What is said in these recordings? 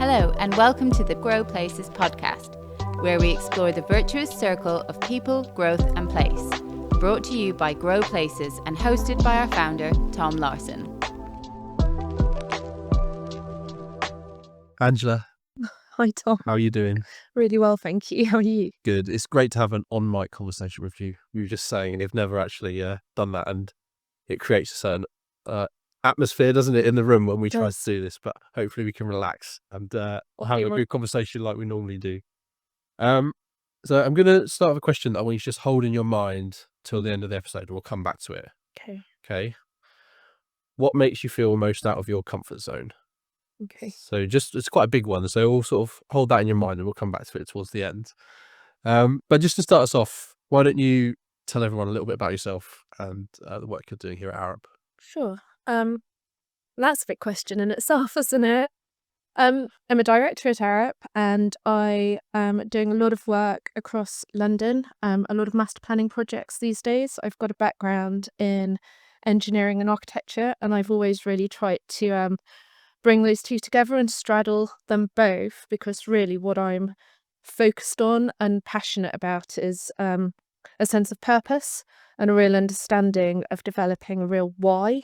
Hello, and welcome to the Grow Places podcast, where we explore the virtuous circle of people, growth, and place. Brought to you by Grow Places and hosted by our founder, Tom Larson. Angela. Hi, Tom. How are you doing? Really well, thank you. How are you? Good. It's great to have an on-mic conversation with you. We were just saying you've never actually done that, and it creates a certain atmosphere, doesn't it, in the room when we try to do this, but hopefully we can relax and have a good conversation like we normally do. So I'm going to start with a question that I want you to just hold in your mind till the end of the episode, and we'll come back to it. Okay. What makes you feel most out of your comfort zone? Okay. So it's quite a big one, so we'll sort of hold that in your mind and we'll come back to it towards the end. But just to start us off, why don't you tell everyone a little bit about yourself and the work you're doing here at Arup? Sure. That's a big question in itself, isn't it? I'm a director at Arup, and I am doing a lot of work across London, a lot of master planning projects these days. I've got a background in engineering and architecture, and I've always really tried to bring those two together and straddle them both, because really what I'm focused on and passionate about is a sense of purpose and a real understanding of developing a real why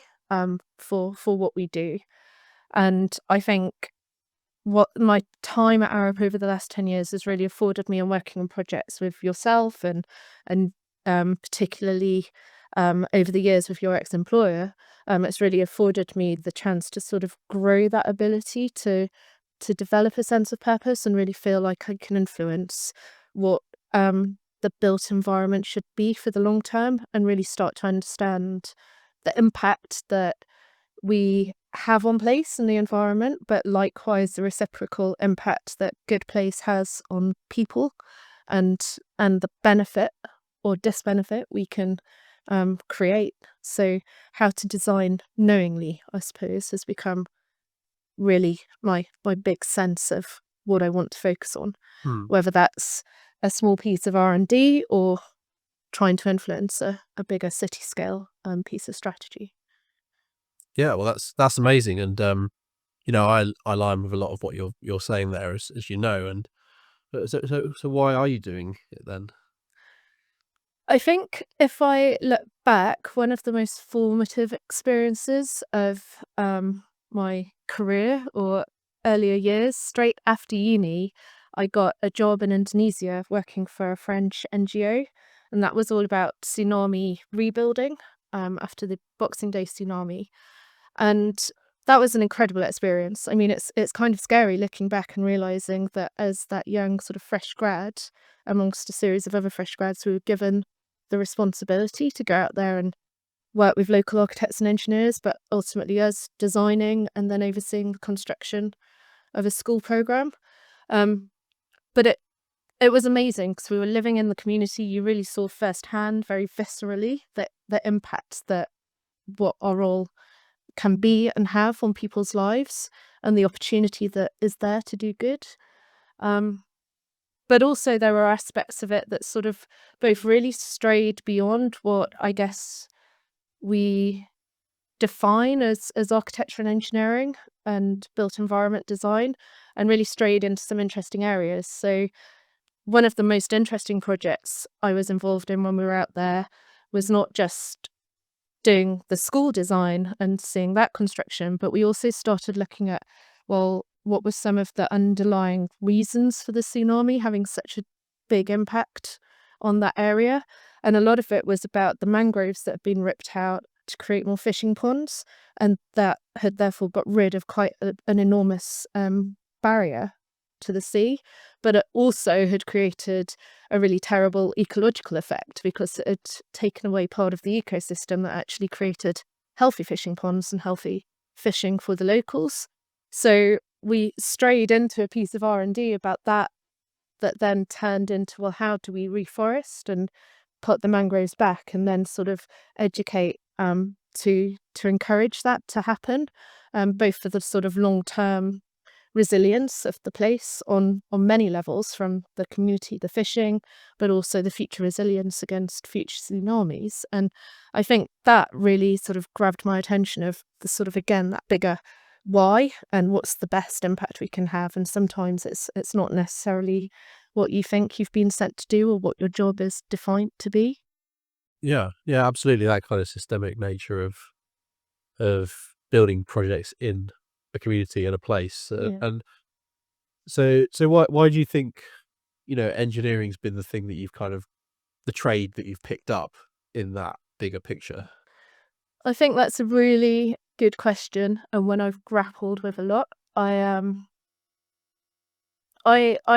for what we do. And I think what my time at Arup over the last 10 years has really afforded me in working on projects with yourself and particularly over the years with your ex-employer, it's really afforded me the chance to sort of grow that ability to develop a sense of purpose and really feel like I can influence what the built environment should be for the long term, and really start to understand the impact that we have on place in the environment, but likewise the reciprocal impact that good place has on people, and the benefit or disbenefit we can create. So how to design knowingly, I suppose, has become really my big sense of what I want to focus on, whether that's a small piece of R&D or trying to influence a bigger city scale piece of strategy. Yeah, well, that's amazing, and I align with a lot of what you're saying there, as you know. And so why are you doing it then? I think if I look back, one of the most formative experiences of my career or earlier years, straight after uni, I got a job in Indonesia working for a French NGO, and that was all about tsunami rebuilding after the Boxing Day tsunami. And that was an incredible experience. I mean, it's kind of scary looking back and realizing that as that young sort of fresh grad, amongst a series of other fresh grads, we were given the responsibility to go out there and work with local architects and engineers, but ultimately us designing and then overseeing the construction of a school program. But it was amazing because we were living in the community. You really saw firsthand, very viscerally, the impact that what our role can be and have on people's lives, and the opportunity that is there to do good. But also there were aspects of it that sort of both really strayed beyond what I guess we define as architecture and engineering and built environment design, and really strayed into some interesting areas. So one of the most interesting projects I was involved in when we were out there was not just doing the school design and seeing that construction, but we also started looking at, well, what were some of the underlying reasons for the tsunami having such a big impact on that area. And a lot of it was about the mangroves that had been ripped out to create more fishing ponds, and that had therefore got rid of quite an enormous barrier to the sea. But it also had created a really terrible ecological effect, because it had taken away part of the ecosystem that actually created healthy fishing ponds and healthy fishing for the locals. So we strayed into a piece of R&D about that then turned into, well, how do we reforest and put the mangroves back, and then sort of educate to encourage that to happen, both for the sort of long-term resilience of the place on many levels, from the community, the fishing, but also the future resilience against future tsunamis. And I think that really sort of grabbed my attention, of the sort of, again, that bigger why and what's the best impact we can have. And sometimes it's not necessarily what you think you've been sent to do or what your job is defined to be. Yeah, yeah, absolutely. That kind of systemic nature of building projects in a community and a place. Yeah. And so why do you think, engineering's been the thing that you've kind of the trade that you've picked up in that bigger picture? I think that's a really good question, and one I've grappled with a lot. I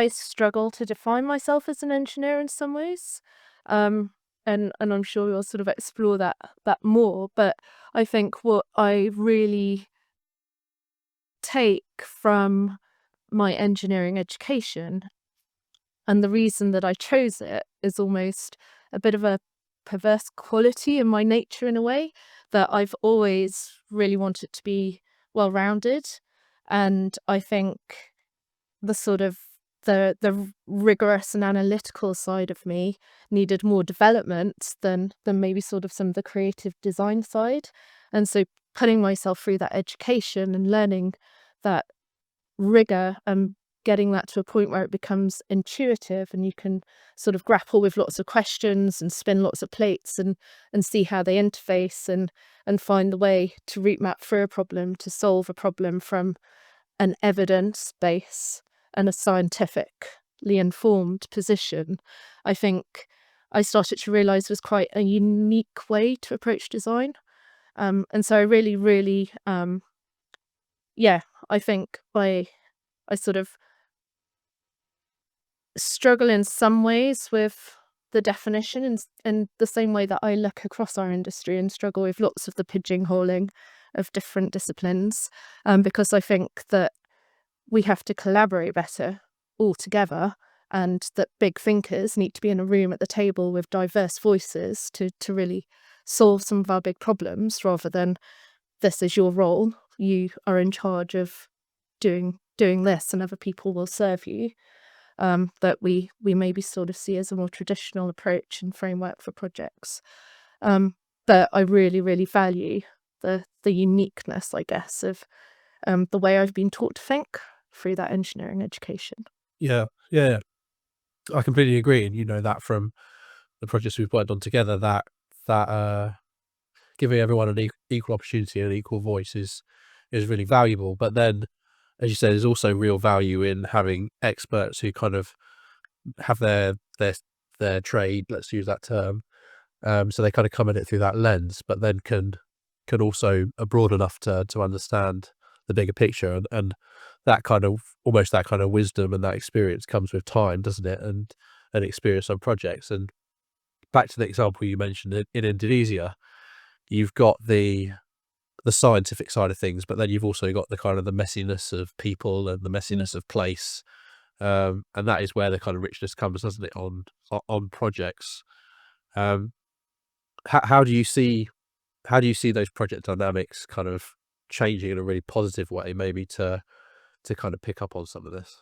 struggle to define myself as an engineer in some ways, and I'm sure we'll sort of explore that more. But I think what I really take from my engineering education, and the reason that I chose it, is almost a bit of a perverse quality in my nature in a way, that I've always really wanted to be well-rounded. And I think the sort of the rigorous and analytical side of me needed more development than maybe sort of some of the creative design side. And so putting myself through that education and learning that rigor and getting that to a point where it becomes intuitive and you can sort of grapple with lots of questions and spin lots of plates and see how they interface and find the way to route map through a problem, to solve a problem from an evidence base and a scientifically informed position, I think I started to realize was quite a unique way to approach design. And so I really, really, I think I sort of struggle in some ways with the definition in the same way that I look across our industry and struggle with lots of the pigeonholing of different disciplines, because I think that we have to collaborate better all together, and that big thinkers need to be in a room at the table with diverse voices to really solve some of our big problems, rather than this is your role, you are in charge of doing this and other people will serve you. That we maybe sort of see as a more traditional approach and framework for projects. But I really, really value the uniqueness, I guess, of the way I've been taught to think through that engineering education. Yeah, yeah, I completely agree. And that from the projects we've worked on together, that giving everyone an equal opportunity and an equal voice is really valuable. But then, as you said, there's also real value in having experts who kind of have their trade, let's use that term. So they kind of come at it through that lens, but then can also are broad enough to understand the bigger picture, and that kind of almost that kind of wisdom and that experience comes with time, doesn't it? And experience on projects. And back to the example you mentioned in Indonesia, you've got the scientific side of things, but then you've also got the kind of the messiness of people and the messiness of place. And that is where the kind of richness comes, doesn't it, on projects. How do you see those project dynamics kind of changing in a really positive way, maybe to kind of pick up on some of this?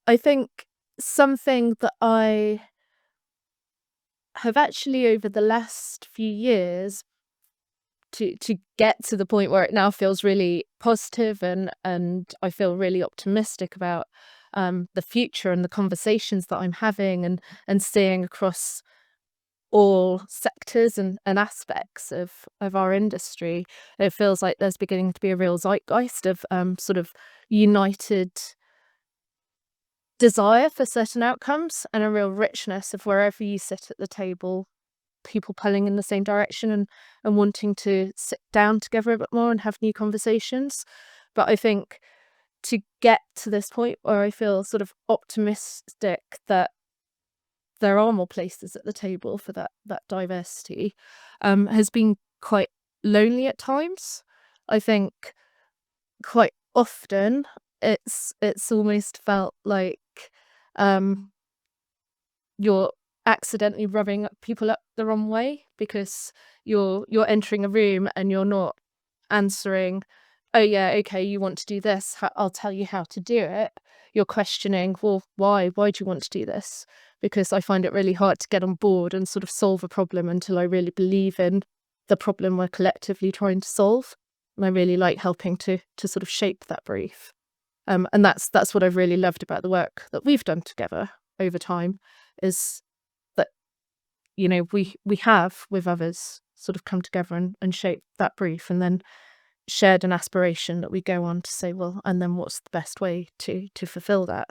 I think something that I have actually over the last few years to get to the point where it now feels really positive and I feel really optimistic about the future and the conversations that I'm having and seeing across all sectors and aspects of our industry. It feels like there's beginning to be a real zeitgeist of sort of united desire for certain outcomes and a real richness of wherever you sit at the table, people pulling in the same direction and wanting to sit down together a bit more and have new conversations. But I think to get to this point where I feel sort of optimistic that there are more places at the table for that diversity, has been quite lonely at times. I think quite often it's almost felt like you're accidentally rubbing people up the wrong way, because you're entering a room and you're not answering, oh yeah, okay, you want to do this, I'll tell you how to do it. You're questioning, well, why do you want to do this? Because I find it really hard to get on board and sort of solve a problem until I really believe in the problem we're collectively trying to solve. And I really like helping to sort of shape that brief. And that's what I've really loved about the work that we've done together over time, is that, you know, we have with others sort of come together and shaped that brief, and then shared an aspiration that we go on to say, well, and then what's the best way to fulfill that?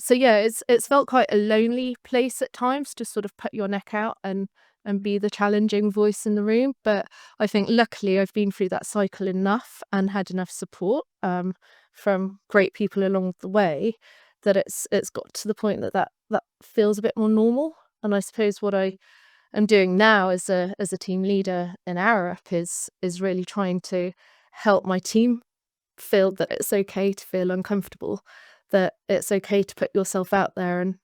So yeah, it's felt quite a lonely place at times to sort of put your neck out and be the challenging voice in the room. But I think luckily I've been through that cycle enough and had enough support from great people along the way that it's got to the point that feels a bit more normal. And I suppose what I am doing now as a team leader in Arup is really trying to help my team feel that it's okay to feel uncomfortable, that it's okay to put yourself out there, and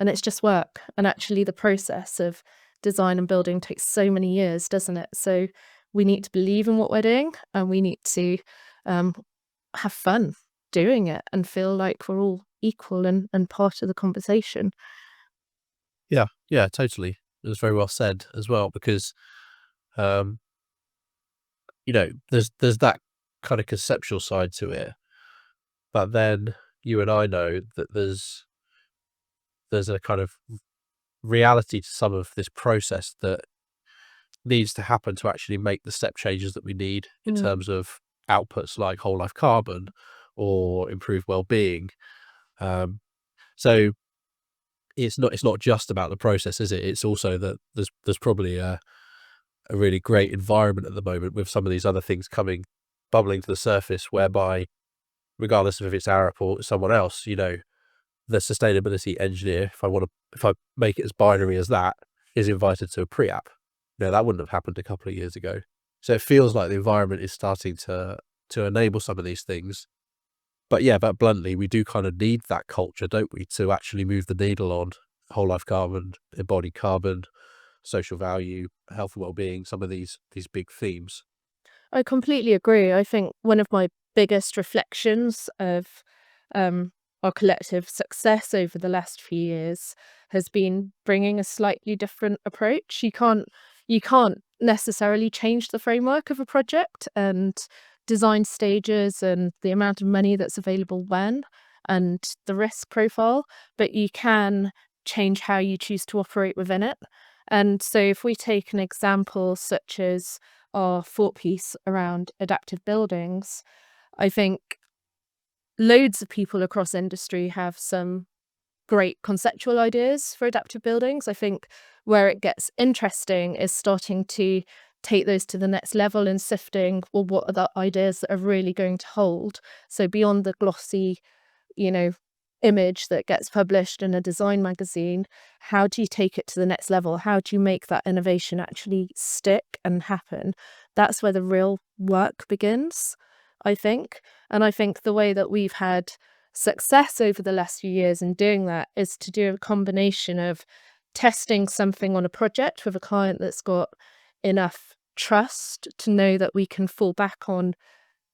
it's just work. And actually the process of design and building takes so many years, doesn't it? So we need to believe in what we're doing, and we need to have fun doing it and feel like we're all equal and part of the conversation. Yeah, totally. It was very well said as well, because you know, there's that kind of conceptual side to it, but then you and I know that there's a kind of reality to some of this process that needs to happen to actually make the step changes that we need in terms of outputs like whole life carbon or improved well-being. So it's not just about the process, is it? It's also that there's probably a really great environment at the moment with some of these other things bubbling to the surface, whereby regardless of if it's Arup or someone else, you know, the sustainability engineer, if I make it as binary as that, is invited to a pre-app. You know, that wouldn't have happened a couple of years ago. So it feels like the environment is starting to enable some of these things. But yeah, but bluntly, we do kind of need that culture, don't we, to actually move the needle on whole life carbon, embodied carbon, social value, health and well-being, some of these big themes. I completely agree. I think one of my biggest reflections of our collective success over the last few years has been bringing a slightly different approach. You can't necessarily change the framework of a project and design stages and the amount of money that's available when, and the risk profile, but you can change how you choose to operate within it. And so if we take an example such as our thought piece around adaptive buildings, I think loads of people across industry have some great conceptual ideas for adaptive buildings. I think where it gets interesting is starting to take those to the next level and sifting, well, what are the ideas that are really going to hold? So beyond the glossy, you know, image that gets published in a design magazine, how do you take it to the next level? How do you make that innovation actually stick and happen? That's where the real work begins, I think. And I think the way that we've had success over the last few years in doing that is to do a combination of testing something on a project with a client that's got enough trust to know that we can fall back on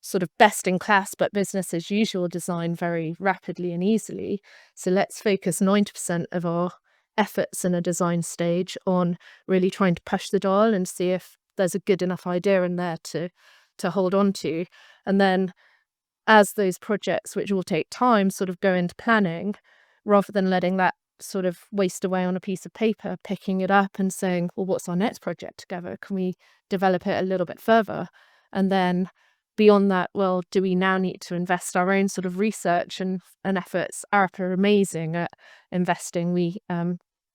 sort of best in class but business as usual design very rapidly and easily. So let's focus 90% of our efforts in a design stage on really trying to push the dial and see if there's a good enough idea in there to hold on to. And then as those projects, which will take time, sort of go into planning, rather than letting that sort of waste away on a piece of paper, picking it up and saying, well, what's our next project together? Can we develop it a little bit further? And then beyond that, well, do we now need to invest our own sort of research and efforts? Arup are amazing at investing. We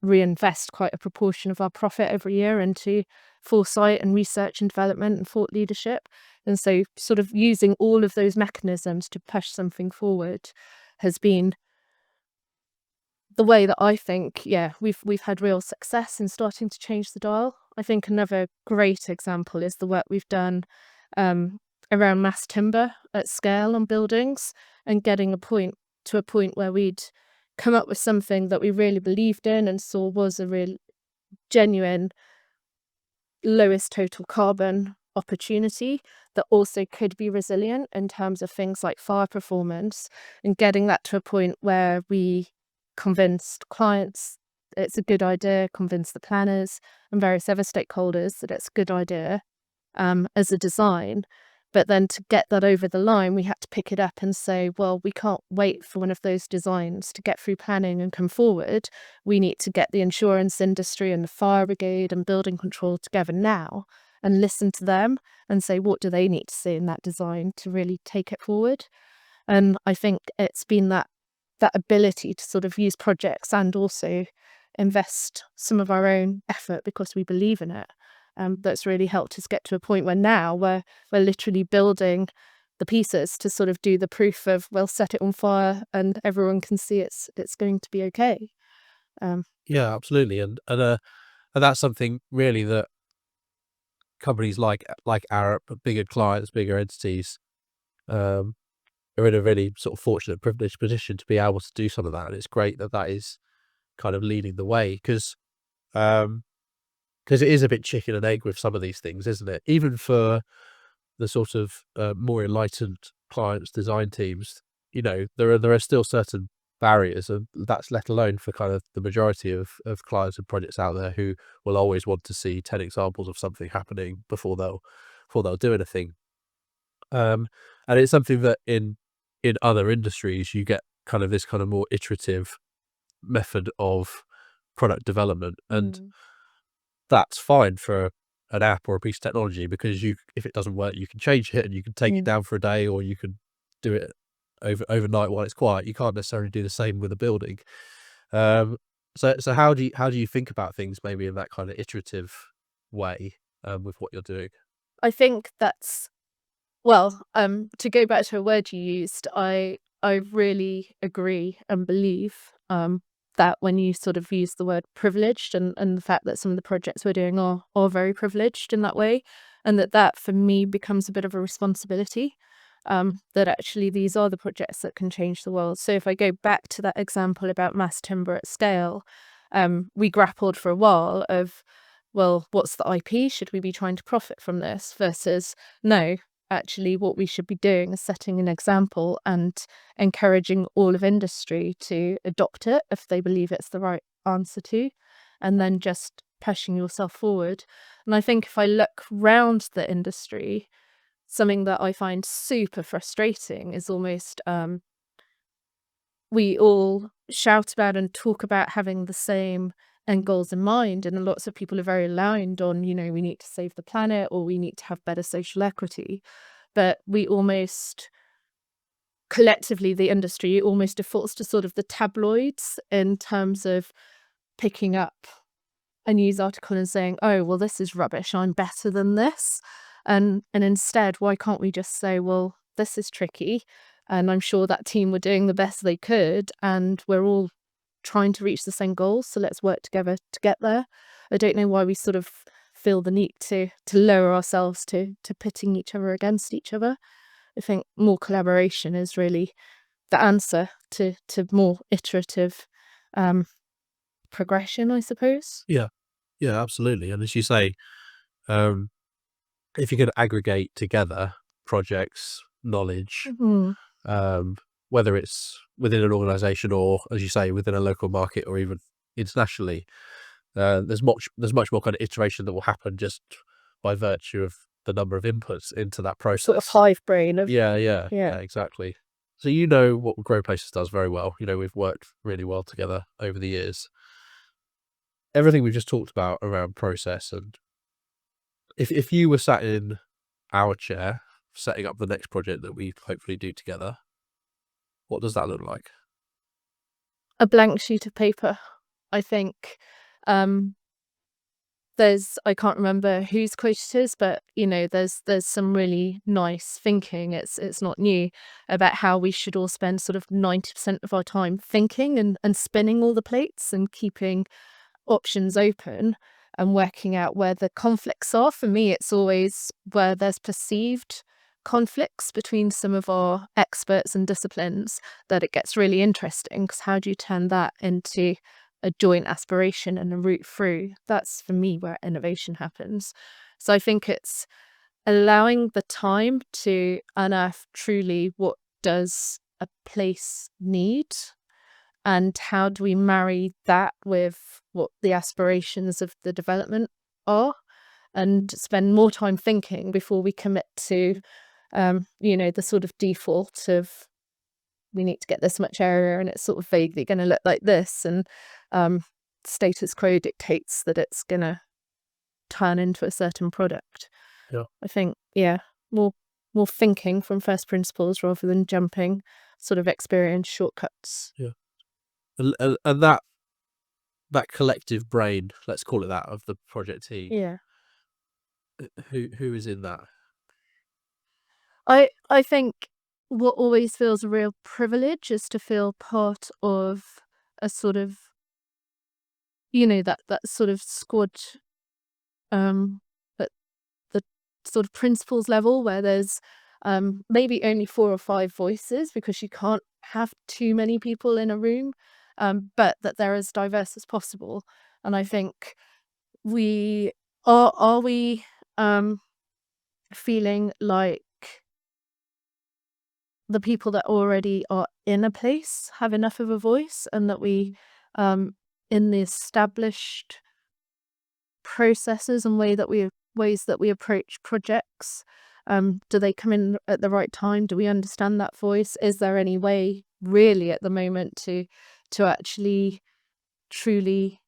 reinvest quite a proportion of our profit every year into foresight and research and development and thought leadership. And so sort of using all of those mechanisms to push something forward has been the way that I think, yeah, we've had real success in starting to change the dial. I think another great example is the work we've done around mass timber at scale on buildings, and getting to a point where we'd come up with something that we really believed in and saw was a real genuine lowest total carbon opportunity that also could be resilient in terms of things like fire performance, and getting that to a point where we convinced clients it's a good idea, convince the planners and various other stakeholders that it's a good idea as a design. But then to get that over the line, we had to pick it up and say, well, we can't wait for one of those designs to get through planning and come forward. We need to get the insurance industry and the fire brigade and building control together now and listen to them and say, what do they need to see in that design to really take it forward? And I think it's been that ability to sort of use projects and also invest some of our own effort because we believe in it. That's really helped us get to a point where now we're literally building the pieces to sort of do the proof of, well, set it on fire and everyone can see it's going to be okay. Yeah, absolutely. And that's something really that companies like Arup, bigger clients, bigger entities, are in a really sort of fortunate, privileged position to be able to do some of that. And it's great that is kind of leading the way, because it is a bit chicken and egg with some of these things, isn't it? Even for the sort of more enlightened clients, design teams, there are still certain barriers, and that's let alone for kind of the majority of clients and projects out there who will always want to see 10 examples of something happening before they'll do anything. And it's something that in other industries you get kind of this kind of more iterative method of product development, and that's fine for an app or a piece of technology, because if it doesn't work, you can change it and you can take it down for a day, or you can do it overnight while it's quiet. You can't necessarily do the same with a building. So how do you think about things maybe in that kind of iterative way with what you're doing? I think that's, well, to go back to a word you used, I really agree and believe that when you sort of use the word privileged, and the fact that some of the projects we're doing are very privileged in that way, and that for me becomes a bit of a responsibility, that actually these are the projects that can change the world. So if I go back to that example about mass timber at scale, we grappled for a while of, well, what's the IP? Should we be trying to profit from this? Versus, no, actually what we should be doing is setting an example and encouraging all of industry to adopt it if they believe it's the right answer to, and then just pushing yourself forward. And I think if I look round the industry, something that I find super frustrating is almost we all shout about and talk about having the same end goals in mind, and lots of people are very aligned on, we need to save the planet or we need to have better social equity, but we almost collectively, the industry almost defaults to sort of the tabloids in terms of picking up a news article and saying, oh, well, this is rubbish, I'm better than this. And instead, why can't we just say, well, this is tricky, and I'm sure that team were doing the best they could, and we're all trying to reach the same goals, so let's work together to get there. I don't know why we sort of feel the need to lower ourselves to pitting each other against each other. I think more collaboration is really the answer to more iterative progression, I suppose. Yeah, absolutely. And as you say, if you can aggregate together projects, knowledge, whether it's within an organization or, as you say, within a local market or even internationally, there's much more kind of iteration that will happen just by virtue of the number of inputs into that process. Sort of hive brain of Yeah, exactly. So what Grow Places does very well. We've worked really well together over the years. Everything we've just talked about around process, and if you were sat in our chair setting up the next project that we hopefully do together, what does that look like? a blank sheet of paper. I think I can't remember whose quote it is, but there's some really nice thinking. It's not new, about how we should all spend sort of 90% of our time thinking and spinning all the plates and keeping options open and working out where the conflicts are. For me, it's always where there's perceived conflicts between some of our experts and disciplines that it gets really interesting, because how do you turn that into a joint aspiration and a route through? That's for me where innovation happens. So I think it's allowing the time to unearth truly what does a place need, and how do we marry that with what the aspirations of the development are, and spend more time thinking before we commit to, the sort of default of we need to get this much area and it's sort of vaguely going to look like this, and status quo dictates that it's going to turn into a certain product. Yeah. I think, more thinking from first principles rather than jumping sort of experience shortcuts. Yeah. And that collective brain, let's call it that, of the project team. Yeah. Who is in that? I think what always feels a real privilege is to feel part of a sort of, that sort of squad, at the sort of principles level where there's maybe only 4 or 5 voices because you can't have too many people in a room, but that they're as diverse as possible. And I think we are we feeling like the people that already are in a place have enough of a voice, and that we, in the established processes and ways that we approach projects, do they come in at the right time? Do we understand that voice? Is there any way really at the moment to actually truly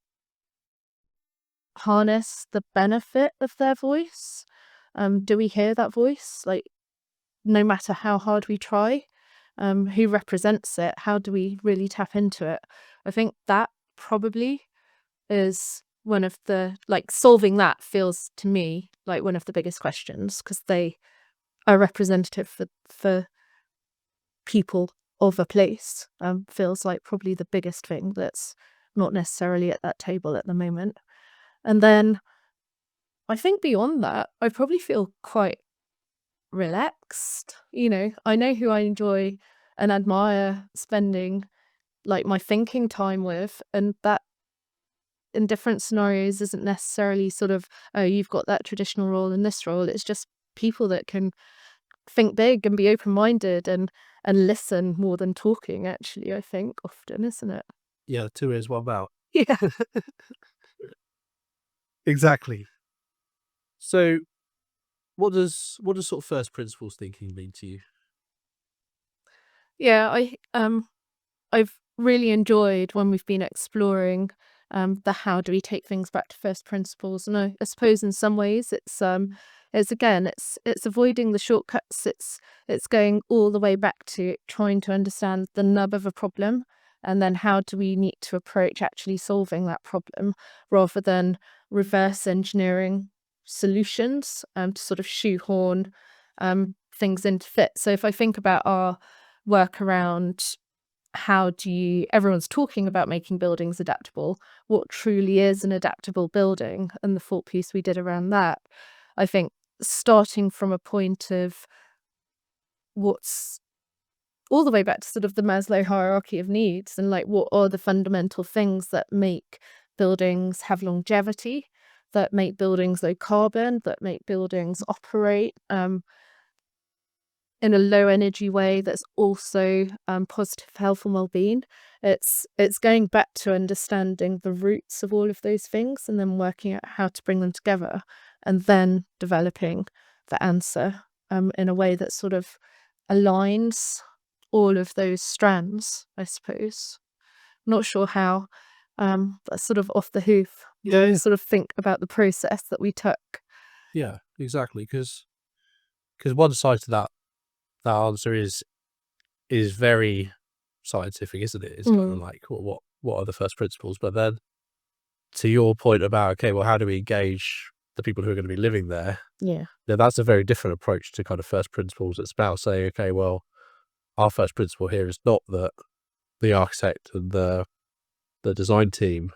harness the benefit of their voice? Do we hear that voice? Like, no matter how hard we try, who represents it? How do we really tap into it? I think that probably is one of the, solving that feels to me like one of the biggest questions, because they are representative for people of a place. Feels like probably the biggest thing that's not necessarily at that table at the moment. And then I think beyond that, I probably feel quite relaxed. I know who I enjoy and admire spending my thinking time with, and that in different scenarios isn't necessarily sort of, oh, you've got that traditional role and this role. It's just people that can think big and be open-minded and listen more than talking, actually, I think often, isn't it? Yeah, 2 ears, 1 mouth. Yeah. Exactly. So what does sort of first principles thinking mean to you? Yeah, I've really enjoyed when we've been exploring the how do we take things back to first principles, and I suppose in some ways it's avoiding the shortcuts. It's going all the way back to trying to understand the nub of a problem, and then how do we need to approach actually solving that problem, rather than reverse engineering solutions to sort of shoehorn things into fit. So if I think about our work around everyone's talking about making buildings adaptable, what truly is an adaptable building, and the thought piece we did around that, I think starting from a point of what's all the way back to sort of the Maslow hierarchy of needs, and what are the fundamental things that make buildings have longevity, that make buildings low carbon, that make buildings operate in a low energy way that's also positive for health and well-being. It's going back to understanding the roots of all of those things and then working out how to bring them together, and then developing the answer in a way that sort of aligns all of those strands, I suppose. Not sure how, that's sort of off the hoof. Yeah. Sort of think about the process that we took. Yeah, exactly. Because one side to that answer is very scientific, isn't it? It's kind of like, well, what are the first principles? But then to your point about, okay, well, how do we engage the people who are going to be living there? Yeah. Now, that's a very different approach to kind of first principles. It's about saying, okay, well, our first principle here is not that the architect and the design team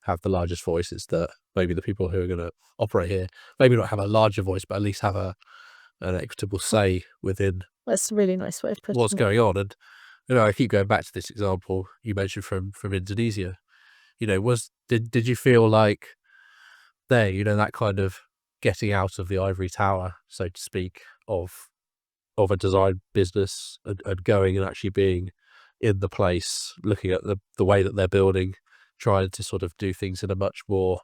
have the largest voices, that maybe the people who are going to operate here maybe not have a larger voice, but at least have an equitable say within That's a really nice way of putting what's it. going on. And I keep going back to this example you mentioned from Indonesia. Did you feel like there, that kind of getting out of the ivory tower, so to speak, of a design business and going and actually being in the place, looking at the way that they're building, trying to sort of do things in a much more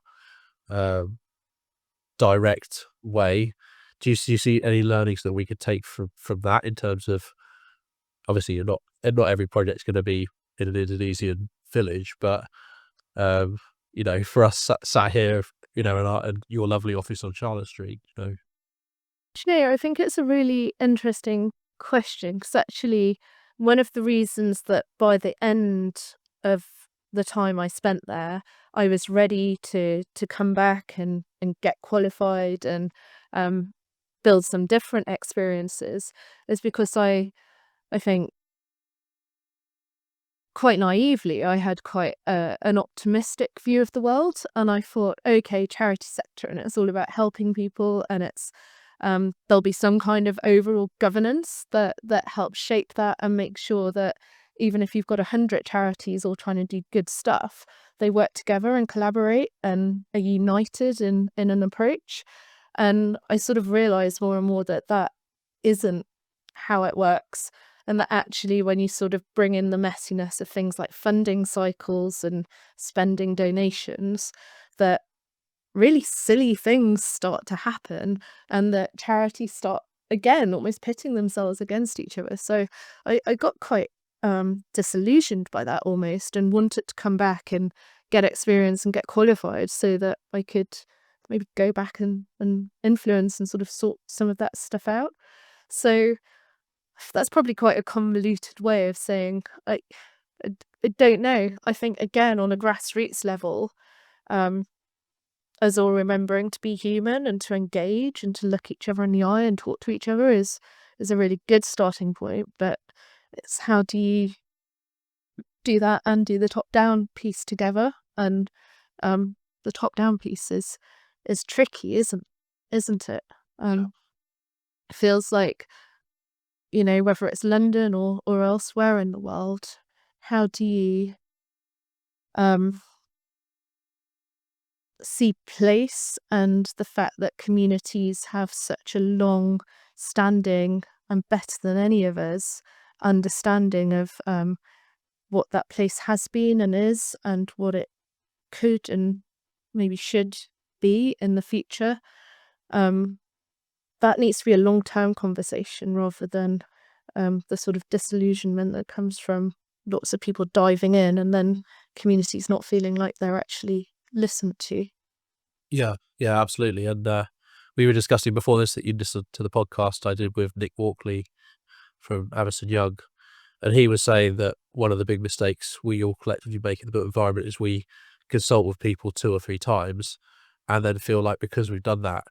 direct way. Do you see any learnings that we could take from that in terms of, obviously not every project's going to be in an Indonesian village, but for us sat here, in your lovely office on Charlotte Street, Do you know, I think it's a really interesting question, because actually one of the reasons that by the end of the time I spent there, I was ready to come back and get qualified and build some different experiences is because I think quite naively, I had quite an optimistic view of the world, and I thought, okay, charity sector, and it's all about helping people, and it's there'll be some kind of overall governance that helps shape that and make sure that even if you've got 100 charities all trying to do good stuff, they work together and collaborate and are united in an approach. And I sort of realised more and more that isn't how it works. And that actually, when you sort of bring in the messiness of things like funding cycles and spending donations, that really silly things start to happen, and that charities start, again, almost pitting themselves against each other. So I got quite disillusioned by that almost, and wanted to come back and get experience and get qualified so that I could maybe go back and influence and sort of sort some of that stuff out. So that's probably quite a convoluted way of saying I don't know. I think, again, on a grassroots level, us all remembering to be human and to engage and to look each other in the eye and talk to each other is a really good starting point. But it's how do you do that and do the top-down piece together? And the top-down piece is tricky, isn't it? It feels like, whether it's London or elsewhere in the world, how do you see place and the fact that communities have such a long standing and better than any of us understanding of what that place has been and is, and what it could and maybe should be in the future. That needs to be a long-term conversation rather than the sort of disillusionment that comes from lots of people diving in and then communities not feeling like they're actually listened to. Yeah, absolutely. And we were discussing before this that you listened to the podcast I did with Nick Walkley from Addison Young, and he was saying that one of the big mistakes we all collectively make in the built environment is we consult with people 2 or 3 times and then feel like because we've done that,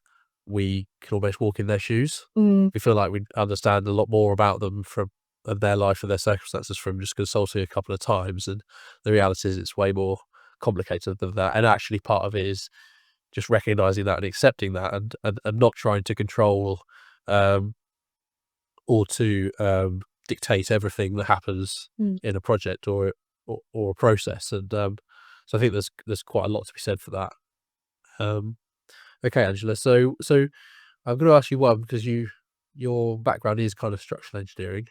we can almost walk in their shoes. We feel like we understand a lot more about them from their life and their circumstances from just consulting a couple of times. And the reality is it's way more complicated than that. And actually part of it is just recognizing that and accepting that, and not trying to control or to dictate everything that happens in a project or a process. And so I think there's quite a lot to be said for that. Okay, Angela. So I'm going to ask you one, because your background is kind of structural engineering.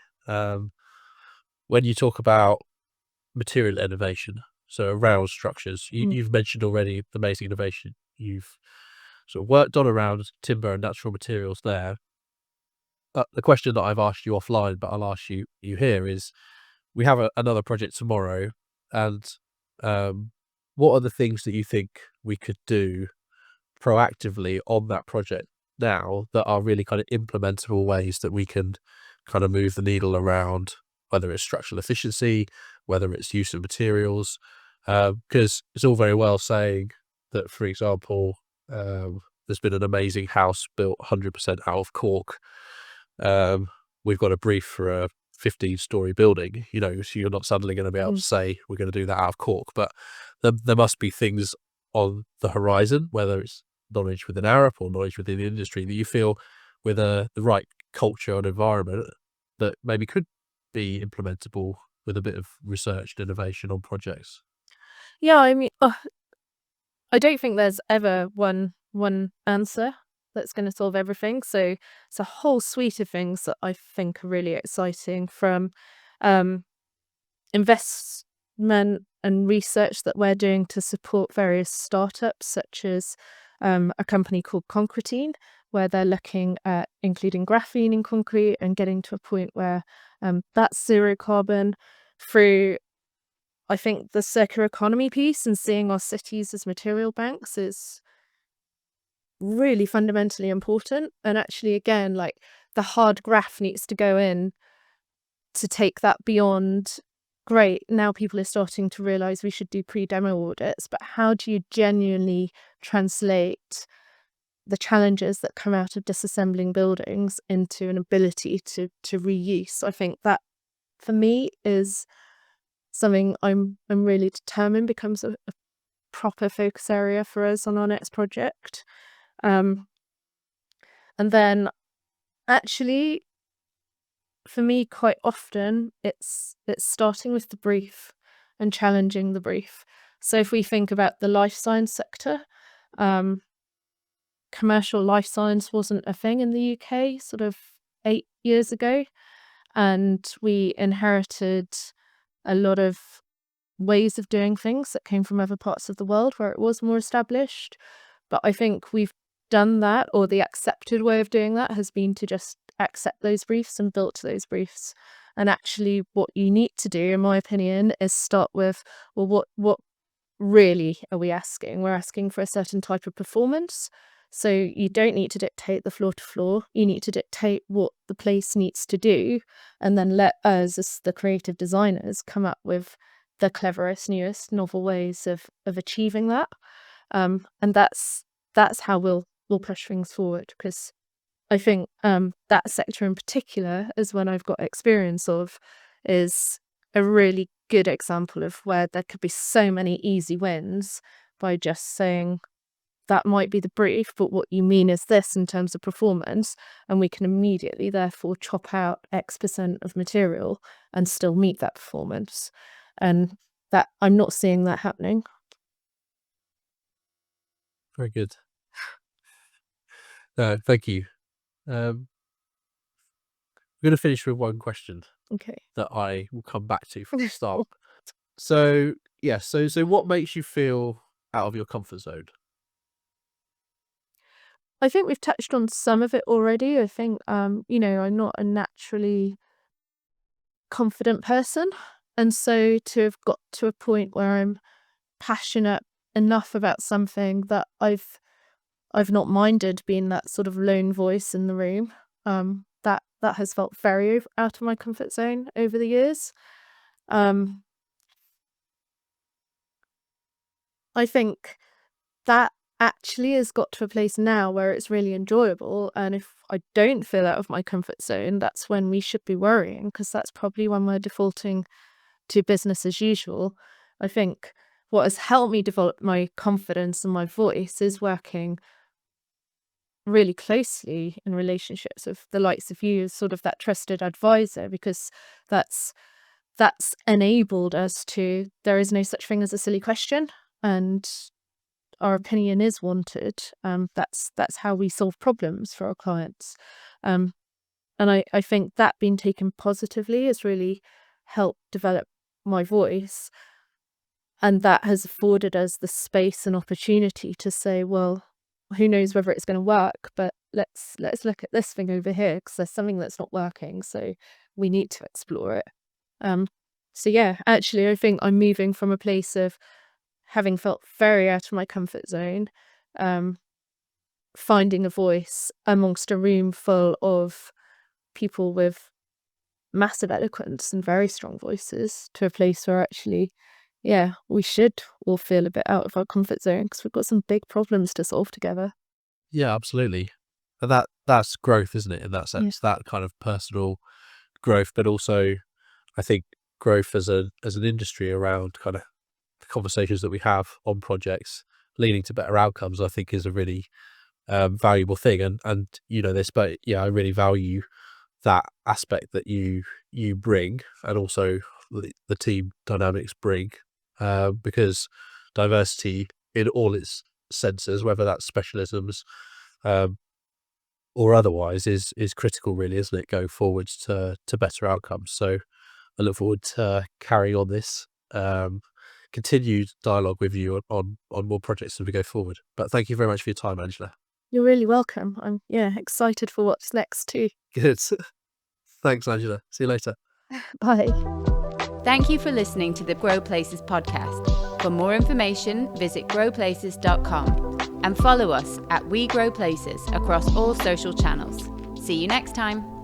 When you talk about material innovation, so around structures, you've mentioned already the amazing innovation you've sort of worked on around timber and natural materials there. The question that I've asked you offline, but I'll ask you here, is we have another project tomorrow, and what are the things that you think we could do proactively on that project now that are really kind of implementable ways that we can kind of move the needle around, whether it's structural efficiency, whether it's use of materials, because it's all very well saying that, for example, there's been an amazing house built 100% out of cork. We've got a brief for a 15-story building, so you're not suddenly going to be able to say we're going to do that out of cork, but there must be things on the horizon, whether it's knowledge within Arup or knowledge within the industry, that you feel with the right culture and environment that maybe could be implementable with a bit of research and innovation on projects. Yeah, I mean, I don't think there's ever one answer that's going to solve everything. So it's a whole suite of things that I think are really exciting, from investment and research that we're doing to support various startups, such as a company called Concretine, where they're looking at including graphene in concrete and getting to a point where that's zero carbon through, I think, the circular economy piece and seeing our cities as material banks is really fundamentally important. And actually, again, like the hard graph needs to go in to take that beyond. Great, now people are starting to realize we should do pre-demo audits, but how do you genuinely translate the challenges that come out of disassembling buildings into an ability to reuse? I think that for me is something I'm really determined becomes a proper focus area for us on our next project. And then actually, for me, quite often it's starting with the brief and challenging the brief. So if we think about the life science sector, commercial life science wasn't a thing in the UK sort of 8 years ago, and we inherited a lot of ways of doing things that came from other parts of the world where it was more established. But I think we've done that, or the accepted way of doing that has been to just accept those briefs and build to those briefs. And actually what you need to do, in my opinion, is start with, well, what really are we asking? We're asking for a certain type of performance. So you don't need to dictate the floor to floor. You need to dictate what the place needs to do, and then let us, as the creative designers, come up with the cleverest, newest, novel ways of achieving that. And that's how we'll push things forward, because I think that sector in particular is one I've got experience of, is a really good example of where there could be so many easy wins by just saying that might be the brief, but what you mean is this in terms of performance, and we can immediately therefore chop out X% of material and still meet that performance. And that I'm not seeing that happening. Very good. No, thank you. I'm going to finish with one question Okay. that I will come back to from the start. So yeah, so what makes you feel out of your comfort zone? I think we've touched on some of it already. I think, I'm not a naturally confident person. And so to have got to a point where I'm passionate enough about something that I've not minded being that sort of lone voice in the room, that has felt very out of my comfort zone over the years. I think that actually has got to a place now where it's really enjoyable, and if I don't feel out of my comfort zone, that's when we should be worrying, because that's probably when we're defaulting to business as usual. I think what has helped me develop my confidence and my voice is working really closely in relationships with the likes of you as sort of that trusted advisor, because that's enabled us to, there is no such thing as a silly question, and our opinion is wanted. That's how we solve problems for our clients. And I think that being taken positively has really helped develop my voice. And that has afforded us the space and opportunity to say, well, who knows whether it's going to work, but let's look at this thing over here, because there's something that's not working, so we need to explore it. So yeah, actually, I think I'm moving from a place of having felt very out of my comfort zone, finding a voice amongst a room full of people with massive eloquence and very strong voices, to a place where actually, yeah, we should all feel a bit out of our comfort zone, because we've got some big problems to solve together. Yeah, absolutely. And that's growth, isn't it? In that sense, that kind of personal growth, but also I think growth as an industry around kind of the conversations that we have on projects leading to better outcomes, I think is a really valuable thing. And this, but yeah, I really value that aspect that you bring, and also the team dynamics bring, because diversity in all its senses, whether that's specialisms or otherwise, is critical, really, isn't it, going forwards to better outcomes. So I look forward to carrying on this continued dialogue with you on more projects as we go forward. But thank you very much for your time, Angela. You're really welcome. I'm excited for what's next too. Good. Thanks, Angela. See you later. Bye. Thank you for listening to the Grow Places podcast. For more information, visit growplaces.com and follow us at We Grow Places across all social channels. See you next time.